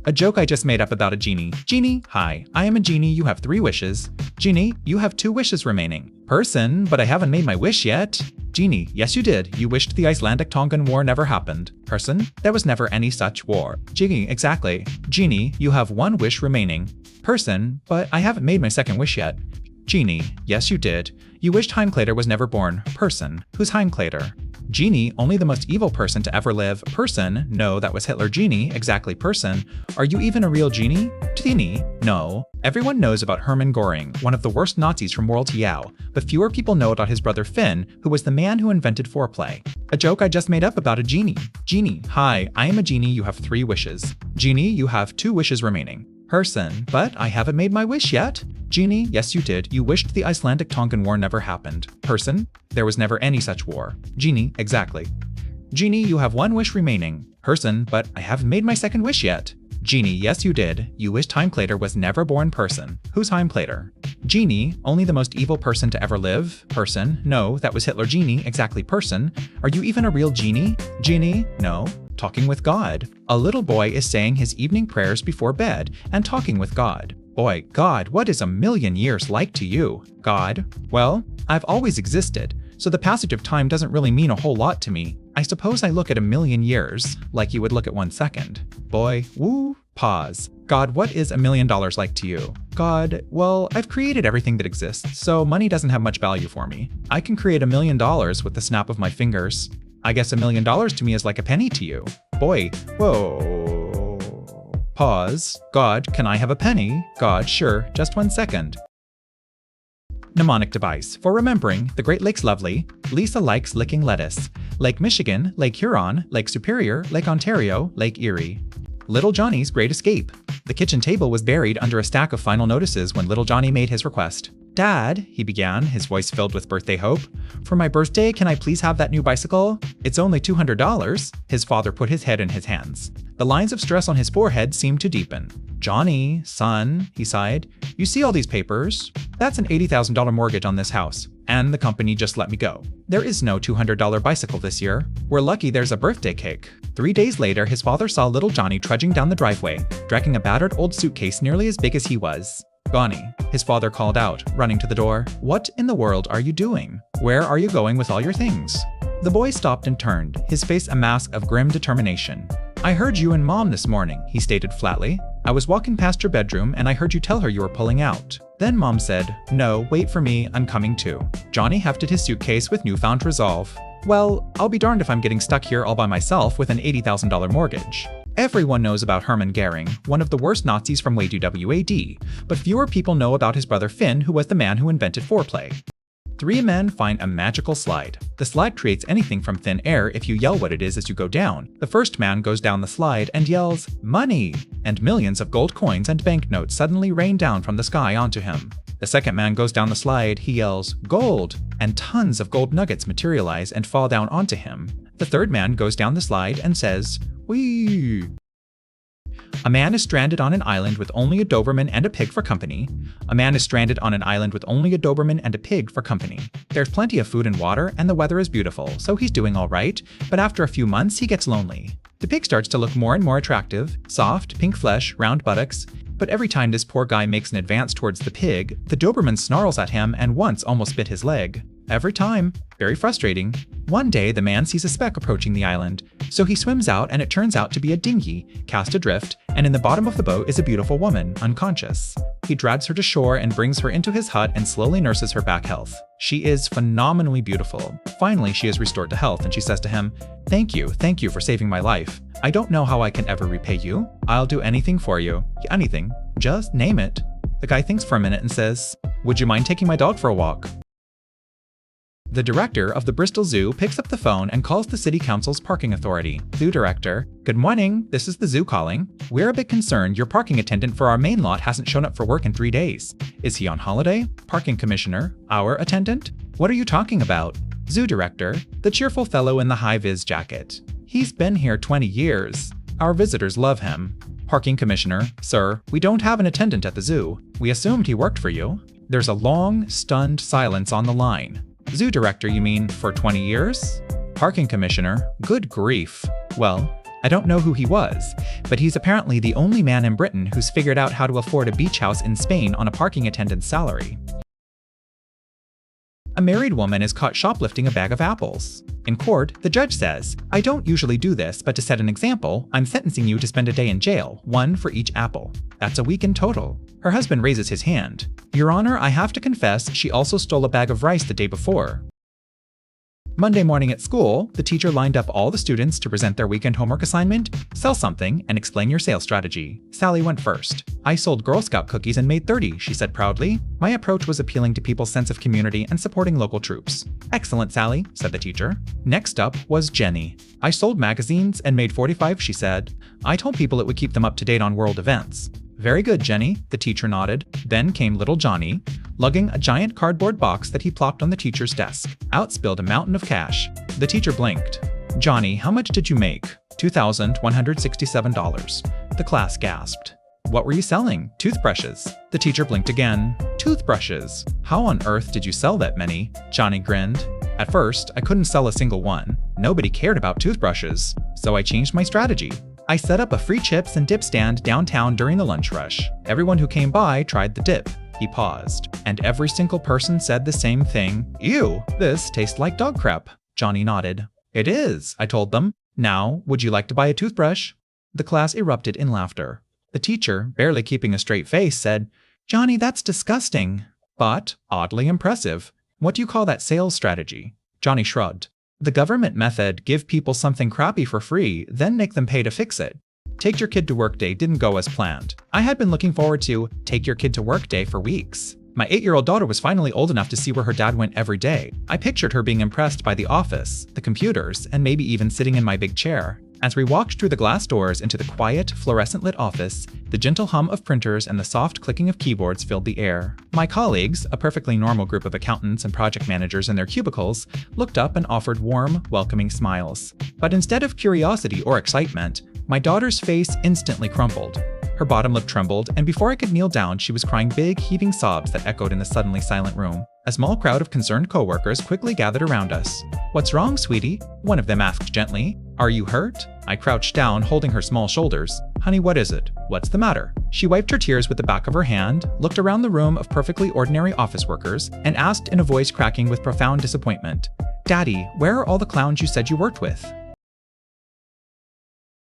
A joke I just made up about a genie. Genie, hi, I am a genie, you have 3 wishes. Genie, you have 2 wishes remaining. Person, but I haven't made my wish yet. Genie, yes you did, you wished the Icelandic-Tongan War never happened. Person, there was never any such war. Genie, exactly. Genie, you have 1 wish remaining. Person, but I haven't made my 2nd wish yet. Genie, yes you did, you wished Heimklater was never born. Person, who's Heimklater? Genie, only the most evil person to ever live. Person, no, that was Hitler. Genie, exactly. Person, are you even a real genie? Genie, no. Everyone knows about Hermann Göring, one of the worst Nazis from World War II, but fewer people know about his brother Finn, who was the man who invented foreplay. A joke I just made up about a genie. Genie, hi, I am a genie, you have 3 wishes. Genie, you have 2 wishes remaining. Person, but I haven't made my wish yet. Genie, yes you did, you wished the Icelandic-Tongan War never happened. Person, there was never any such war. Genie, exactly. Genie, you have 1 wish remaining. Person, but I haven't made my 2nd wish yet. Genie, yes you did, you wished Heimklater was never born. Person, who's Heimklater? Genie, only the most evil person to ever live. Person, no, that was Hitler. Genie, exactly. Person, are you even a real genie? Genie, no. Talking with God. A little boy is saying his evening prayers before bed and talking with God. Boy, God, what is 1,000,000 years like to you? God, well, I've always existed, so the passage of time doesn't really mean a whole lot to me. I suppose I look at 1,000,000 years like you would look at 1 second. Boy, woo, pause. God, what is $1,000,000 like to you? God, well, I've created everything that exists, so money doesn't have much value for me. I can create $1,000,000 with the snap of my fingers. I guess $1,000,000 to me is like a penny to you. Boy, whoa. Pause. God, can I have a penny? God, sure, just 1 second. Mnemonic device. For remembering, the Great Lakes lovely. Lisa likes licking lettuce. Lake Michigan, Lake Huron, Lake Superior, Lake Ontario, Lake Erie. Little Johnny's Great Escape. The kitchen table was buried under a stack of final notices when Little Johnny made his request. Dad, he began, his voice filled with birthday hope. For my birthday, can I please have that new bicycle? It's only $200. His father put his head in his hands. The lines of stress on his forehead seemed to deepen. Johnny, son, he sighed, you see all these papers? That's an $80,000 mortgage on this house, and the company just let me go. There is no $200 bicycle this year. We're lucky there's a birthday cake. 3 days later, his father saw little Johnny trudging down the driveway, dragging a battered old suitcase nearly as big as he was. Johnny, his father called out, running to the door. What in the world are you doing? Where are you going with all your things? The boy stopped and turned, his face a mask of grim determination. I heard you and Mom this morning, he stated flatly. I was walking past your bedroom and I heard you tell her you were pulling out. Then Mom said, no, wait for me, I'm coming too. Johnny hefted his suitcase with newfound resolve. Well, I'll be darned if I'm getting stuck here all by myself with an $80,000 mortgage. Everyone knows about Hermann Göring, one of the worst Nazis from way WAD, but fewer people know about his brother Finn, who was the man who invented foreplay. 3 men find a magical slide. The slide creates anything from thin air if you yell what it is as you go down. The first man goes down the slide and yells, money! And millions of gold coins and banknotes suddenly rain down from the sky onto him. The second man goes down the slide, he yells, gold! And tons of gold nuggets materialize and fall down onto him. The third man goes down the slide and says, whee! A man is stranded on an island with only a Doberman and a pig for company. A man is stranded on an island with only a Doberman and a pig for company. There's plenty of food and water, and the weather is beautiful, so he's doing all right, but after a few months he gets lonely. The pig starts to look more and more attractive, soft, pink flesh, round buttocks, but every time this poor guy makes an advance towards the pig, the Doberman snarls at him and once almost bit his leg. Every time. Very frustrating. One day, the man sees a speck approaching the island, so he swims out and it turns out to be a dinghy, cast adrift, and in the bottom of the boat is a beautiful woman, unconscious. He drags her to shore and brings her into his hut and slowly nurses her back health. She is phenomenally beautiful. Finally, she is restored to health and she says to him, thank you for saving my life. I don't know how I can ever repay you. I'll do anything for you. Anything. Just name it. The guy thinks for a minute and says, would you mind taking my dog for a walk? The director of the Bristol Zoo picks up the phone and calls the City Council's parking authority. Zoo director, good morning, this is the zoo calling. We're a bit concerned your parking attendant for our main lot hasn't shown up for work in 3 days. Is he on holiday? Parking commissioner, our attendant? What are you talking about? Zoo director, the cheerful fellow in the high-vis jacket. He's been here 20 years. Our visitors love him. Parking commissioner, sir, we don't have an attendant at the zoo. We assumed he worked for you. There's a long, stunned silence on the line. Zoo director, you mean, for 20 years? Parking commissioner, good grief. Well, I don't know who he was, but he's apparently the only man in Britain who's figured out how to afford a beach house in Spain on a parking attendant's salary. A married woman is caught shoplifting a bag of apples. In court, the judge says, "I don't usually do this, but to set an example, I'm sentencing you to spend a day in jail, 1 for each apple. That's a week in total." Her husband raises his hand. "Your Honor, I have to confess, she also stole a bag of rice the day before." Monday morning at school, the teacher lined up all the students to present their weekend homework assignment, sell something, and explain your sales strategy. Sally went first. "I sold Girl Scout cookies and made 30, she said proudly. "My approach was appealing to people's sense of community and supporting local troops." "Excellent, Sally," said the teacher. Next up was Jenny. "I sold magazines and made 45, she said. "I told people it would keep them up to date on world events." "Very good, Jenny," the teacher nodded. Then came little Johnny, lugging a giant cardboard box that he plopped on the teacher's desk. Out spilled a mountain of cash. The teacher blinked. "Johnny, how much did you make?" $2,167. The class gasped. "What were you selling?" "Toothbrushes." The teacher blinked again. "Toothbrushes? How on earth did you sell that many?" Johnny grinned. "At first, I couldn't sell a single one. Nobody cared about toothbrushes. So I changed my strategy. I set up a free chips and dip stand downtown during the lunch rush. Everyone who came by tried the dip." He paused. "And every single person said the same thing. 'Ew, this tastes like dog crap.'" Johnny nodded. "It is," I told them. "Now, would you like to buy a toothbrush?" The class erupted in laughter. The teacher, barely keeping a straight face, said, "Johnny, that's disgusting." "But oddly impressive. What do you call that sales strategy?" Johnny shrugged. "The government method, give people something crappy for free, then make them pay to fix it. Take Your Kid to Work Day didn't go as planned. I had been looking forward to Take Your Kid to Work Day for weeks. My 8-year-old daughter was finally old enough to see where her dad went every day. I pictured her being impressed by the office, the computers, and maybe even sitting in my big chair. As we walked through the glass doors into the quiet, fluorescent-lit office, the gentle hum of printers and the soft clicking of keyboards filled the air. My colleagues, a perfectly normal group of accountants and project managers in their cubicles, looked up and offered warm, welcoming smiles. But instead of curiosity or excitement, my daughter's face instantly crumpled. Her bottom lip trembled, and before I could kneel down, she was crying big, heaving sobs that echoed in the suddenly silent room. A small crowd of concerned coworkers quickly gathered around us. "What's wrong, sweetie?" one of them asked gently. "Are you hurt?" I crouched down, holding her small shoulders. "Honey, what is it? What's the matter?" She wiped her tears with the back of her hand, looked around the room of perfectly ordinary office workers, and asked in a voice cracking with profound disappointment, "Daddy, where are all the clowns you said you worked with?"